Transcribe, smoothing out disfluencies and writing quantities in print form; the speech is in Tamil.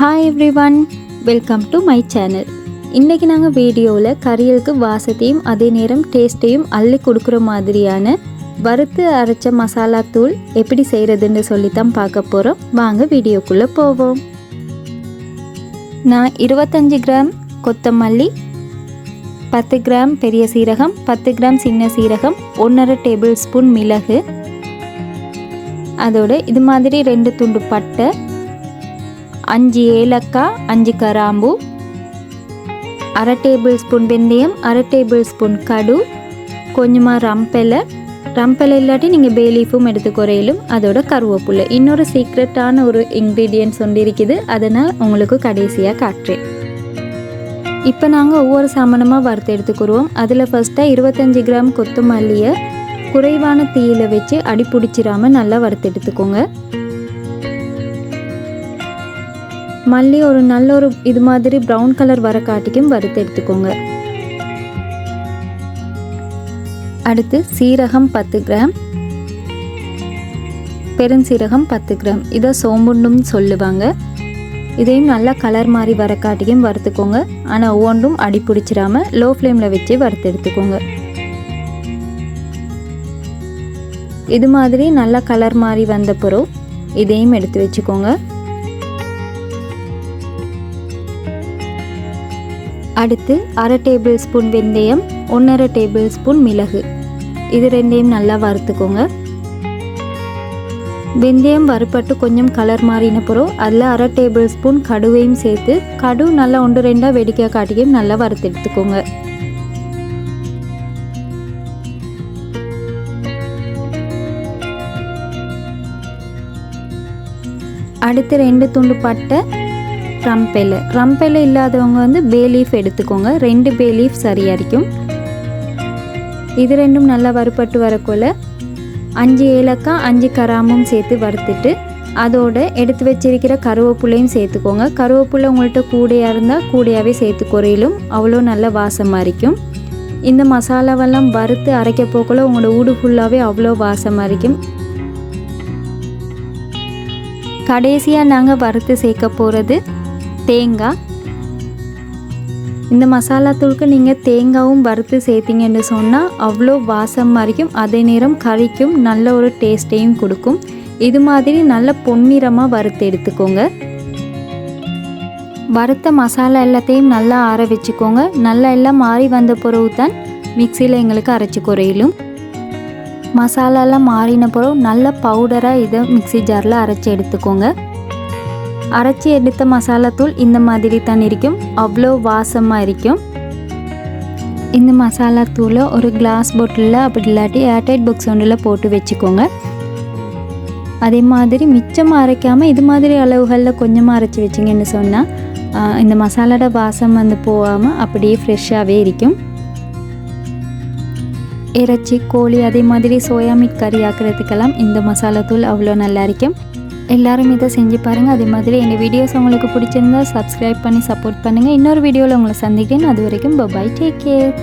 Hi everyone, welcome to my channel. இன்றைக்கி நாங்கள் வீடியோவில் கறியலுக்கு வாசத்தையும் அதே நேரம் டேஸ்ட்டையும் அள்ளி கொடுக்குற மாதிரியான வறுத்து அரைச்ச மசாலா தூள் எப்படி செய்கிறதுன்னு சொல்லித்தான் பார்க்க போகிறோம். வாங்க வீடியோக்குள்ளே போவோம். நான் 25 கிராம் கொத்தமல்லி, 10 கிராம் பெரிய சீரகம், 10 கிராம் சின்ன சீரகம், 1.5 டேபிள் ஸ்பூன் மிளகு, அதோடு இது மாதிரி 2 துண்டு பட்டை, 5 ஏலக்காய், 5 கிராம்பு, 1/2 டேபிள் ஸ்பூன் வெந்தயம், 1/2 டேபிள் ஸ்பூன் கடு, கொஞ்சமாக ரம்பெலை இல்லாட்டி நீங்கள் பே லீஃபும் எடுத்துக்குறையிலும், அதோட கருவேப்பிலை. இன்னொரு சீக்ரெட்டான ஒரு இன்க்ரீடியன்ட்ஸ் ஒன்று இருக்குது, அதை நான் உங்களுக்கு கடைசியாக காட்டுறேன். இப்போ நாங்கள் ஒவ்வொரு சாமானமாக வறுத்து எடுத்துக்கிறோம். அதில் ஃபஸ்ட்டாக 25 கிராம் கொத்தமல்லியை குறைவான தீயில வச்சு அடி பிடிச்சிடாமல் நல்லா வறுத்து எடுத்துக்கோங்க. மல்லி நல்ல ஒரு இது மாதிரி ப்ரௌன் கலர் வர காட்டிக்கும் வறுத்து எடுத்துக்கோங்க. அடுத்து சீரகம் 10 கிராம், பெருஞ்சீரகம் 10 கிராம், இதை சோம்புன்னு சொல்லுவாங்க. இதையும் நல்லா கலர் மாதிரி வர காட்டிக்கும் வறுத்துக்கோங்க. ஆனால் ஒவ்வொன்றும் அடி பிடிச்சிடாமல் லோ ஃப்ளேமில் வச்சு வறுத்து எடுத்துக்கோங்க. இது மாதிரி நல்லா கலர் மாதிரி வந்த பிறகு இதையும் எடுத்து வச்சுக்கோங்க. அடுத்து 1/2 டேபிள் ஸ்பூன் வெந்தயம், 1.5 டேபிள் ஸ்பூன் மிளகு, இது ரெண்டையும் நல்லா வறுத்துக்கோங்க. வெந்தயம் வறுப்பட்டு கொஞ்சம் கலர் மாறின பிறகு அதில் 1/2 டேபிள் ஸ்பூன் கடுவையும் சேர்த்து கடு நல்லா 1-2 வெடிக்க காட்டியும் நல்லா வறுத்து எடுத்துக்கோங்க. அடுத்து 2 துண்டு பட்டை, ரம்பெலை இல்லாதவங்க பே லீஃப் எடுத்துக்கோங்க. 2 பே லீஃப் சரியாக இருக்கும். இது ரெண்டும் நல்லா வறுப்பட்டு வரக்குள்ள 5 ஏலக்காய், 5 கிராம்பும் சேர்த்து வறுத்துட்டு அதோட எடுத்து வச்சிருக்கிற கருவேப்பிலையும் சேர்த்துக்கோங்க. கருவேப்பிலை உங்கள்கிட்ட கூடையாக இருந்தால் கூடையாகவே சேர்த்து குறையிலும் அவ்வளோ நல்ல வாசமாக இருக்கும். இந்த மசாலாவெல்லாம் வறுத்து அரைக்க போக்குள்ள உங்களோட ஊடு ஃபுல்லாகவே அவ்வளோ வாசமாக இருக்கும். கடைசியாக நாங்கள் வறுத்து சேர்க்க போகிறது தேங்காய். இந்த மசாலா தூளுக்கு நீங்கள் தேங்காயும் வறுத்து சேர்த்திங்கன்னு சொன்னால் அவ்வளோ வாசமாக இருக்கும். அதே நேரம் கறிக்கும் நல்ல ஒரு டேஸ்ட்டையும் கொடுக்கும். இது மாதிரி நல்ல பொன்னிறமாக வறுத்து எடுத்துக்கோங்க. வறுத்த மசாலா எல்லாத்தையும் நல்லா ஆற வச்சுக்கோங்க. நல்லா எல்லாம் மாறி வந்த பிறகு தான் மிக்சியில் எங்களுக்கு அரைச்சி குறையிலும். மசாலாலாம் மாறின பிறகு நல்ல பவுடராக இதை மிக்சி ஜாரில் அரைச்சி எடுத்துக்கோங்க. அரைச்சி எடுத்த மசாலா தூள் இந்த மாதிரி தான் இருக்கும். அவ்வளோ வாசமாக இருக்கும். இந்த மசாலா தூளை ஒரு கிளாஸ் பாட்டிலில் அப்படி இல்லாட்டி ஏர்டைட் பாக்ஸ் ஒன்றில் போட்டு வச்சுக்கோங்க. அதே மாதிரி மிச்சமாக அரைக்காமல் இது மாதிரி அளவுகளில் கொஞ்சமாக அரைச்சி வச்சிங்கன்னு சொன்னால் இந்த மசாலோட வாசம் போகாமல் அப்படியே ஃப்ரெஷ்ஷாகவே இருக்கும். இறைச்சி, கோழி, அதே மாதிரி சோயா மீட் கறி ஆக்கிறதுக்கெல்லாம் இந்த மசாலா தூள் அவ்வளோ நல்லா இருக்கும். எல்லாரும் இதை செஞ்சு பாருங்கள். அதே மாதிரி இந்த வீடியோஸ் உங்களுக்கு பிடிச்சிருந்தா சப்ஸ்கிரைப் பண்ணி சப்போர்ட் பண்ணுங்கள். இன்னொரு வீடியோவில் உங்களை சந்திக்கிறேன். அது வரைக்கும் பை, டேக் கேர்.